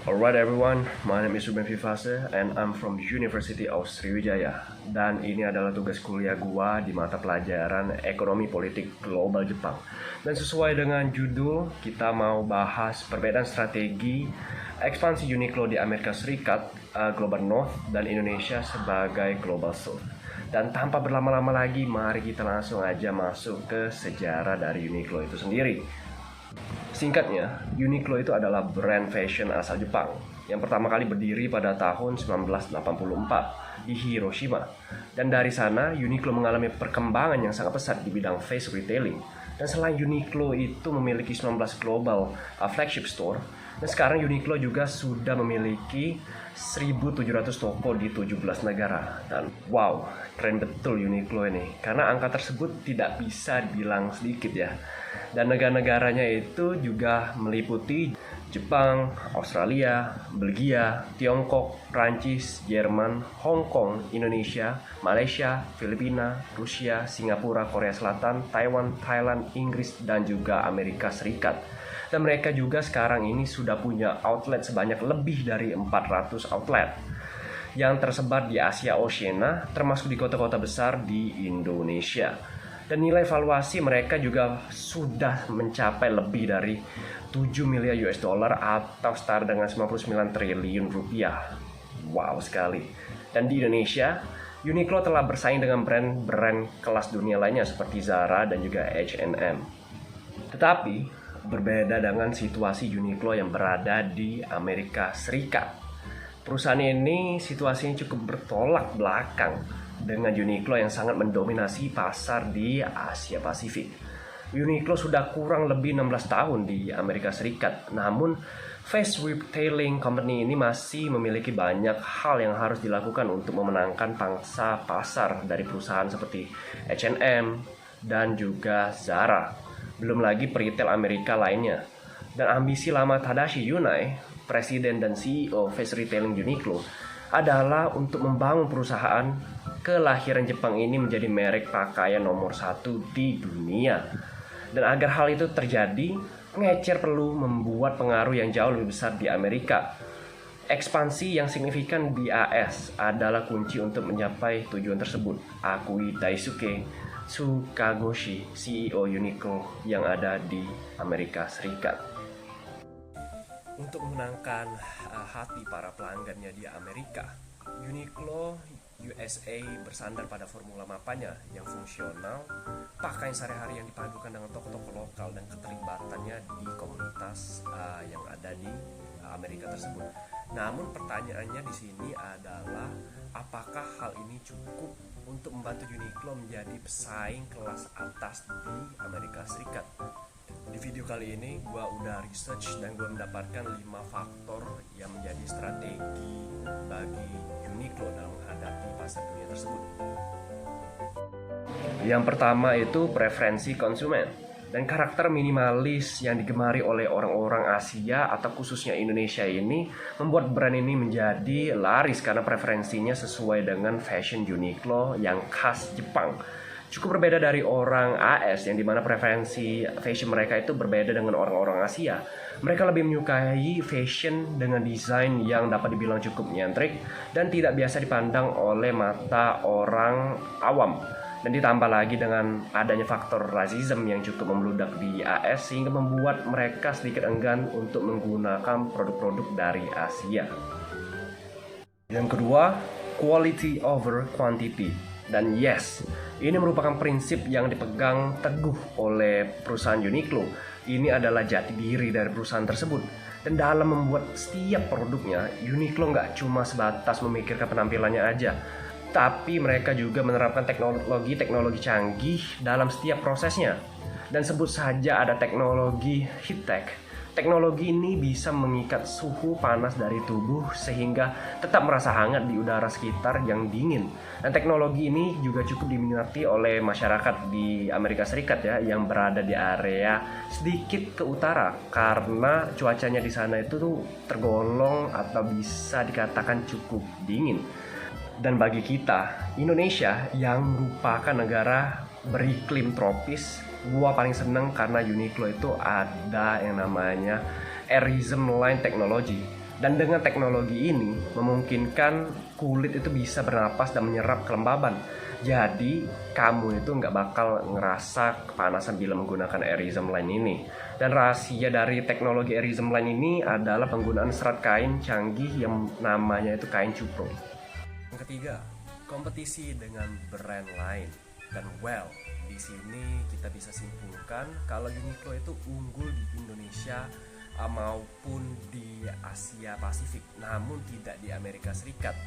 Alright everyone, my name is Ruben Vivase and I'm from University of Sriwijaya. Dan ini adalah tugas kuliah gua di mata pelajaran Ekonomi Politik Global Jepang. Dan sesuai dengan judul, kita mau bahas perbedaan strategi ekspansi Uniqlo di Amerika Serikat, Global North, dan Indonesia sebagai Global South. Dan tanpa berlama-lama lagi, mari kita langsung aja masuk ke sejarah dari Uniqlo itu sendiri. Singkatnya, Uniqlo itu adalah brand fashion asal Jepang yang pertama kali berdiri pada tahun 1984 di Hiroshima. Dan dari sana, Uniqlo mengalami perkembangan yang sangat pesat di bidang fast retailing. Dan selain Uniqlo itu memiliki 19 global flagship store, dan sekarang Uniqlo juga sudah memiliki 1.700 toko di 17 negara. Dan wow, keren betul Uniqlo ini, karena angka tersebut tidak bisa dibilang sedikit ya. Dan negara-negaranya itu juga meliputi Jepang, Australia, Belgia, Tiongkok, Prancis, Jerman, Hong Kong, Indonesia, Malaysia, Filipina, Rusia, Singapura, Korea Selatan, Taiwan, Thailand, Inggris, dan juga Amerika Serikat. Dan mereka juga sekarang ini sudah punya outlet sebanyak lebih dari 400 outlet yang tersebar di Asia Oceania, termasuk di kota-kota besar di Indonesia. Dan nilai valuasi mereka juga sudah mencapai lebih dari 7 miliar US dollar atau setara dengan 99 triliun rupiah. Wow sekali. Dan di Indonesia, Uniqlo telah bersaing dengan brand-brand kelas dunia lainnya seperti Zara dan juga H&M. Tetapi berbeda dengan situasi Uniqlo yang berada di Amerika Serikat. Perusahaan ini situasinya cukup bertolak belakang dengan Uniqlo yang sangat mendominasi pasar di Asia Pasifik. Uniqlo sudah kurang lebih 16 tahun di Amerika Serikat, namun fast retailing company ini masih memiliki banyak hal yang harus dilakukan untuk memenangkan pangsa pasar dari perusahaan seperti H&M dan juga Zara. Belum lagi peritel Amerika lainnya. Dan ambisi lama Tadashi Yunai, presiden dan CEO fast retailing Uniqlo, adalah untuk membangun perusahaan kelahiran Jepang ini menjadi merek pakaian nomor 1 di dunia. Dan agar hal itu terjadi, pengecer perlu membuat pengaruh yang jauh lebih besar di Amerika. Ekspansi yang signifikan di AS adalah kunci untuk mencapai tujuan tersebut, akui Daisuke Tsukagoshi, CEO Uniqlo yang ada di Amerika Serikat. Untuk memenangkan hati para pelanggannya di Amerika, Uniqlo USA bersandar pada formula mapannya yang fungsional, pakaian sehari-hari yang dipadukan dengan toko-toko lokal dan keterlibatannya di komunitas yang ada di Amerika tersebut. Namun pertanyaannya di sini adalah apakah hal ini cukup untuk membantu Uniqlo menjadi pesaing kelas atas di Amerika Serikat? Di video kali ini gue udah research dan gue mendapatkan 5 faktor yang menjadi strategi bagi Uniqlo dalam menghadapi pasar dunia tersebut. Yang pertama itu preferensi konsumen dan karakter minimalis yang digemari oleh orang-orang Asia atau khususnya Indonesia ini membuat brand ini menjadi laris karena preferensinya sesuai dengan fashion Uniqlo yang khas Jepang. Cukup berbeda dari orang AS yang dimana preferensi fashion mereka itu berbeda dengan orang-orang Asia. Mereka lebih menyukai fashion dengan desain yang dapat dibilang cukup nyentrik dan tidak biasa dipandang oleh mata orang awam. Dan ditambah lagi dengan adanya faktor rasisme yang cukup membludak di AS sehingga membuat mereka sedikit enggan untuk menggunakan produk-produk dari Asia. Yang kedua, quality over quantity. Dan yes, ini merupakan prinsip yang dipegang teguh oleh perusahaan Uniqlo. Ini adalah jati diri dari perusahaan tersebut. Dan dalam membuat setiap produknya, Uniqlo nggak cuma sebatas memikirkan penampilannya aja, tapi mereka juga menerapkan teknologi canggih dalam setiap prosesnya. Dan sebut saja ada teknologi heat tech. Teknologi ini bisa mengikat suhu panas dari tubuh sehingga tetap merasa hangat di udara sekitar yang dingin. Dan teknologi ini juga cukup diminati oleh masyarakat di Amerika Serikat ya, yang berada di area sedikit ke utara karena cuacanya di sana itu tuh tergolong atau bisa dikatakan cukup dingin. Dan bagi kita, Indonesia yang merupakan negara beriklim tropis, gua paling seneng karena Uniqlo itu ada yang namanya Airism Line Technology. Dan dengan teknologi ini memungkinkan kulit itu bisa bernapas dan menyerap kelembaban. Jadi kamu itu nggak bakal ngerasa kepanasan bila menggunakan Airism Line ini. Dan rahasia dari teknologi Airism Line ini adalah penggunaan serat kain canggih yang namanya itu kain cupro. Yang ketiga, kompetisi dengan brand lain. Dan well, di sini kita bisa simpulkan kalau Uniqlo itu unggul di Indonesia maupun di Asia Pasifik, namun tidak di Amerika Serikat.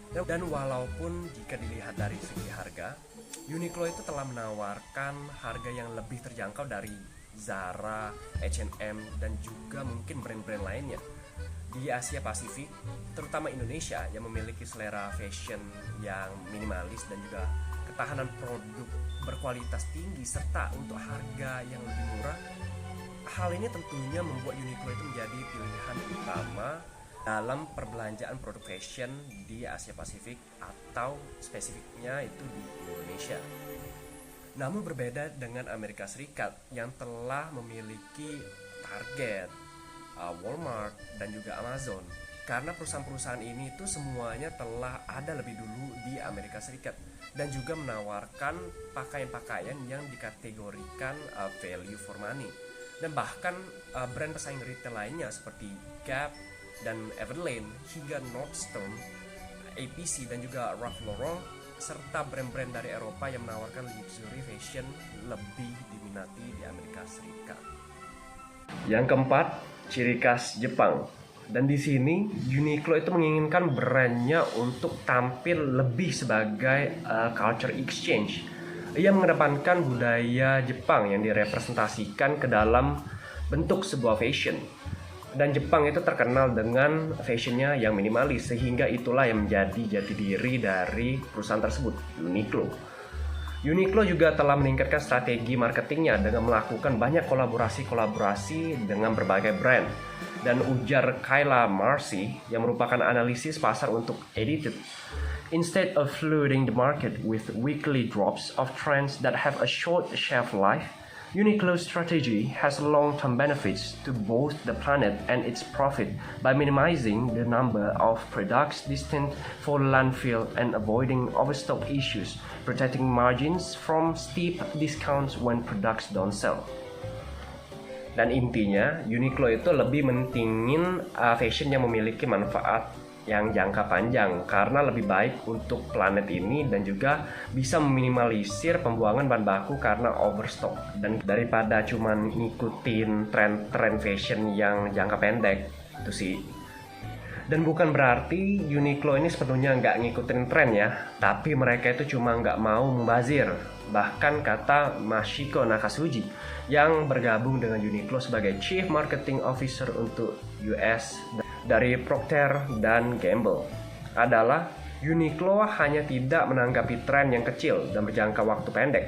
Dan walaupun jika dilihat dari segi harga, Uniqlo itu telah menawarkan harga yang lebih terjangkau dari Zara, H&M, dan juga mungkin brand-brand lainnya. Di Asia Pasifik, terutama Indonesia yang memiliki selera fashion yang minimalis dan juga ketahanan produk berkualitas tinggi serta untuk harga yang lebih murah, hal ini tentunya membuat Uniqlo itu menjadi pilihan utama dalam perbelanjaan produk fashion di Asia Pasifik atau spesifiknya itu di Indonesia. Namun berbeda dengan Amerika Serikat yang telah memiliki Target, Walmart, dan juga Amazon. Karena perusahaan-perusahaan ini itu semuanya telah ada lebih dulu di Amerika Serikat dan juga menawarkan pakaian-pakaian yang dikategorikan value for money. Dan bahkan brand pesaing retail lainnya seperti Gap dan Everlane hingga Nordstrom, APC dan juga Ralph Lauren serta brand-brand dari Eropa yang menawarkan luxury fashion lebih diminati di Amerika Serikat. Yang keempat, ciri khas Jepang. Dan di sini Uniqlo itu menginginkan brandnya untuk tampil lebih sebagai culture exchange. Ia mengedepankan budaya Jepang yang direpresentasikan ke dalam bentuk sebuah fashion. Dan Jepang itu terkenal dengan fashionnya yang minimalis, sehingga itulah yang menjadi jati diri dari perusahaan tersebut, Uniqlo. Uniqlo juga telah meningkatkan strategi marketingnya dengan melakukan banyak kolaborasi dengan berbagai brand. Dan ujar Kayla Marcy yang merupakan analisis pasar untuk Edited, instead of flooding the market with weekly drops of trends that have a short shelf life, Uniqlo's strategy has long-term benefits to both the planet and its profit by minimizing the number of products destined for landfill and avoiding overstock issues, protecting margins from steep discounts when products don't sell. Dan intinya, Uniqlo itu lebih mentingin fashion yang memiliki manfaat yang jangka panjang karena lebih baik untuk planet ini dan juga bisa meminimalisir pembuangan bahan baku karena overstock, dan daripada cuman ngikutin tren fashion yang jangka pendek itu sih. Dan bukan berarti Uniqlo ini sepenuhnya nggak ngikutin tren ya, tapi mereka itu cuma nggak mau membazir. Bahkan kata Mashiko Nakasuji yang bergabung dengan Uniqlo sebagai Chief Marketing Officer untuk US dari Procter dan Gamble adalah Uniqlo hanya tidak menanggapi tren yang kecil dan berjangka waktu pendek.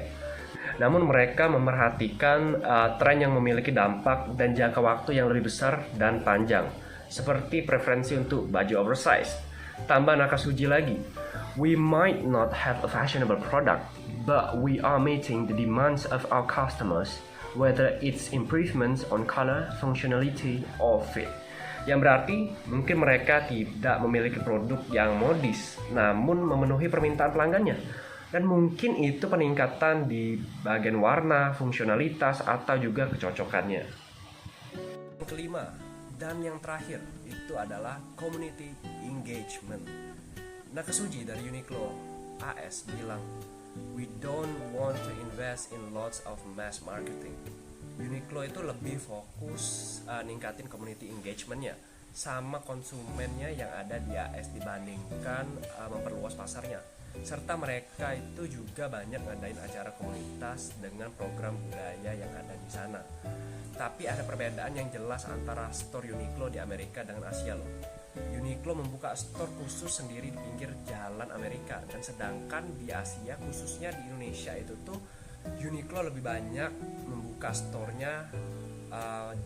Namun mereka memerhatikan tren yang memiliki dampak dan jangka waktu yang lebih besar dan panjang, seperti preferensi untuk baju oversize. Tambah Nakasuji lagi, we might not have a fashionable product, but we are meeting the demands of our customers, whether it's improvements on color, functionality, or fit. Yang berarti mungkin mereka tidak memiliki produk yang modis, namun memenuhi permintaan pelanggannya. Dan mungkin itu peningkatan di bagian warna, fungsionalitas, atau juga kecocokannya. Yang kelima dan yang terakhir itu adalah community engagement. Nakasuji dari Uniqlo AS bilang, we don't want to invest in lots of mass marketing. Uniqlo itu lebih fokus ningkatin community engagementnya sama konsumennya yang ada di AS dibandingkan memperluas pasarnya. Serta mereka itu juga banyak ngadain acara komunitas dengan program budaya yang ada di sana. Tapi ada perbedaan yang jelas antara store Uniqlo di Amerika dengan Asia loh. Uniqlo membuka store khusus sendiri di pinggir jalan Amerika, dan sedangkan di Asia khususnya di Indonesia itu tuh Uniqlo lebih banyak membuka store-nya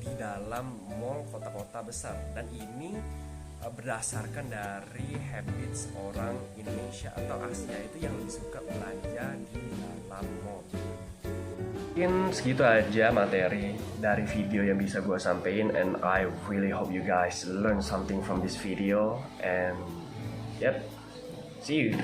di dalam mall kota-kota besar, dan ini berdasarkan dari habits orang Indonesia atau Asia itu yang lebih suka belanja di dalam mall. Mungkin segitu aja materi dari video yang bisa gue sampein, and I really hope you guys learn something from this video, and yep, see you.